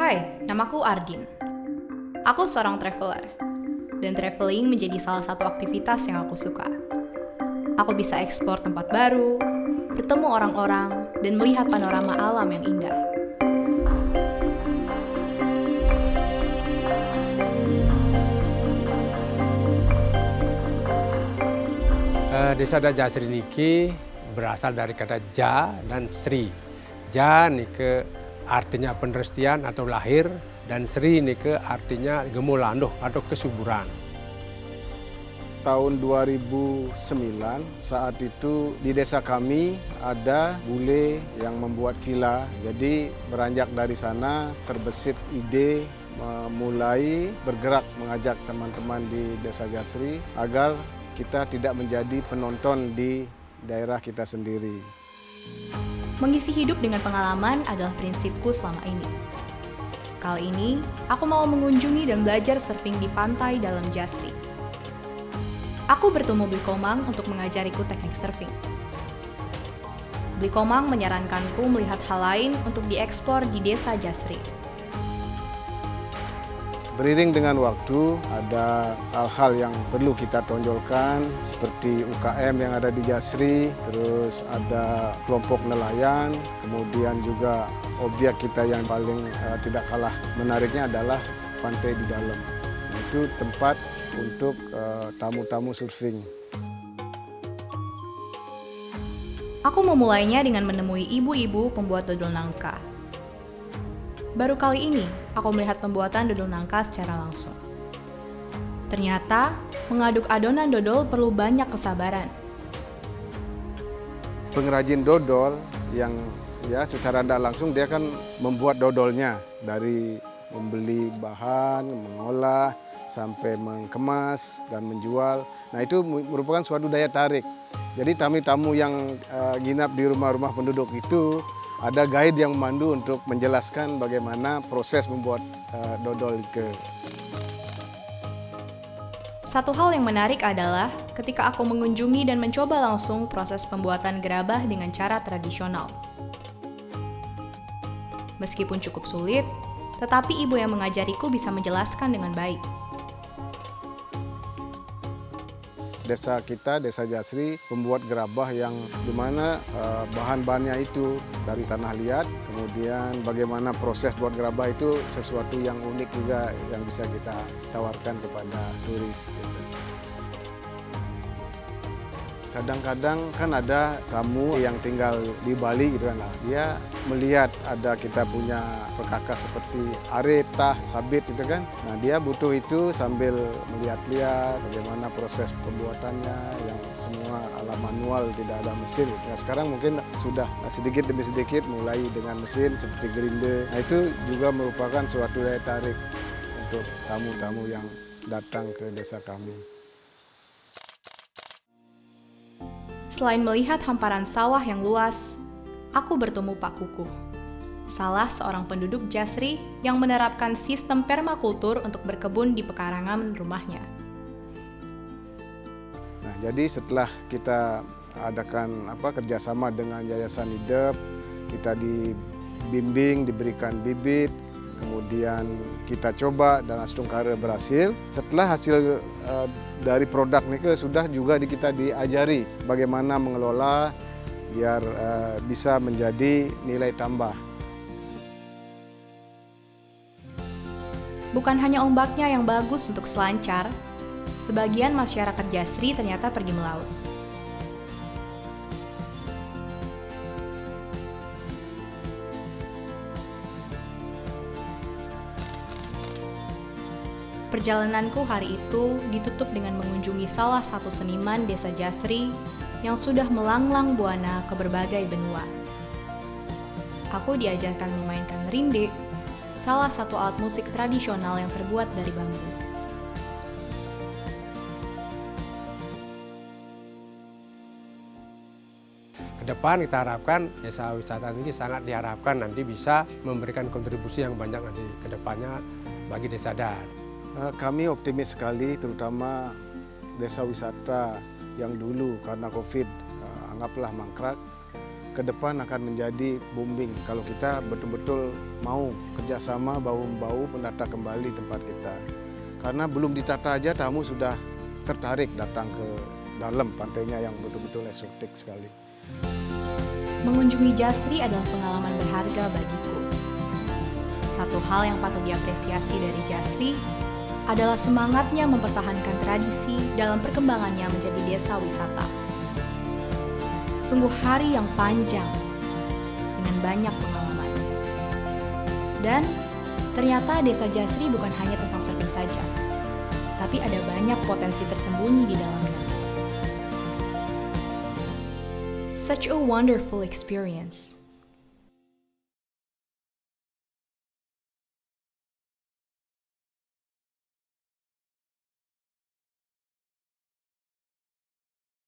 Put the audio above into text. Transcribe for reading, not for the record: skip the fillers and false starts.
Hai, namaku Ardin. Aku seorang traveler, dan traveling menjadi salah satu aktivitas yang aku suka. Aku bisa eksplor tempat baru, bertemu orang-orang, dan melihat panorama alam yang indah. Desa Jasri niki berasal dari kata Ja dan Sri. Ja nike artinya penerestian atau lahir, dan Sri nike artinya gemulandoh atau kesuburan. Tahun 2009 saat itu di desa kami ada bule yang membuat villa. Jadi beranjak dari sana terbesit ide mulai bergerak mengajak teman-teman di Desa Jasri agar kita tidak menjadi penonton di daerah kita sendiri. Mengisi hidup dengan pengalaman adalah prinsipku selama ini. Kali ini, aku mau mengunjungi dan belajar surfing di pantai dalam Jasri. Aku bertemu Bli Komang untuk mengajariku teknik surfing. Bli Komang menyarankanku melihat hal lain untuk dieksplor di Desa Jasri. Beriring dengan waktu, ada hal-hal yang perlu kita tonjolkan seperti UKM yang ada di Jasri, terus ada kelompok nelayan, kemudian juga objek kita yang paling tidak kalah menariknya adalah pantai di dalam. Nah, itu tempat untuk tamu-tamu surfing. Aku memulainya dengan menemui ibu-ibu pembuat dodol nangka. Baru kali ini, aku melihat pembuatan dodol nangka secara langsung. Ternyata, mengaduk adonan dodol perlu banyak kesabaran. Pengrajin dodol yang secara tidak langsung dia kan membuat dodolnya dari membeli bahan, mengolah, sampai mengemas dan menjual. Nah, itu merupakan suatu daya tarik. Jadi tamu-tamu yang nginap di rumah-rumah penduduk itu ada guide yang memandu untuk menjelaskan bagaimana proses membuat dodol itu. Satu hal yang menarik adalah ketika aku mengunjungi dan mencoba langsung proses pembuatan gerabah dengan cara tradisional. Meskipun cukup sulit, tetapi ibu yang mengajariku bisa menjelaskan dengan baik. Desa kita, Desa Jasri, membuat gerabah yang dimana bahan-bahannya itu dari tanah liat, kemudian bagaimana proses buat gerabah itu sesuatu yang unik juga yang bisa kita tawarkan kepada turis. Gitu. Kadang-kadang kan ada tamu yang tinggal di Bali gitu kan, dia melihat ada kita punya perkakas seperti are, tah, sabit gitu kan. Nah, dia butuh itu sambil melihat-lihat bagaimana proses pembuatannya yang semua ala manual, tidak ada mesin. Nah, sekarang mungkin sudah sedikit demi sedikit mulai dengan mesin seperti grinder. Nah, itu juga merupakan suatu daya tarik untuk tamu-tamu yang datang ke desa kami. Selain melihat hamparan sawah yang luas, aku bertemu Pak Kukuh, salah seorang penduduk Jasri yang menerapkan sistem permakultur untuk berkebun di pekarangan rumahnya. Nah, jadi setelah kita adakan kerjasama dengan Yayasan IDEP, kita dibimbing, diberikan bibit, kemudian kita coba dan Astungkara berhasil. Setelah hasil dari produk ini sudah juga kita diajari bagaimana mengelola biar bisa menjadi nilai tambah. Bukan hanya ombaknya yang bagus untuk selancar, sebagian masyarakat Jasri ternyata pergi melaut. Perjalananku hari itu ditutup dengan mengunjungi salah satu seniman Desa Jasri yang sudah melanglang buana ke berbagai benua. Aku diajarkan memainkan rinde, salah satu alat musik tradisional yang terbuat dari bambu. Ke depan kita harapkan desa wisata ini sangat diharapkan nanti bisa memberikan kontribusi yang banyak nanti ke depannya bagi desa adat. Kami optimis sekali, terutama desa wisata yang dulu karena COVID anggaplah mangkrak, ke depan akan menjadi booming kalau kita betul-betul mau kerjasama bahu-membahu menata kembali tempat kita. Karena belum ditata aja tamu sudah tertarik datang ke dalam pantainya yang betul-betul eksotik sekali. Mengunjungi Jasri adalah pengalaman berharga bagiku. Satu hal yang patut diapresiasi dari Jasri adalah semangatnya mempertahankan tradisi dalam perkembangannya menjadi desa wisata. Sungguh hari yang panjang dengan banyak pengalaman. Dan ternyata desa Jasri bukan hanya tentang surfing saja, tapi ada banyak potensi tersembunyi di dalamnya. Such a wonderful experience.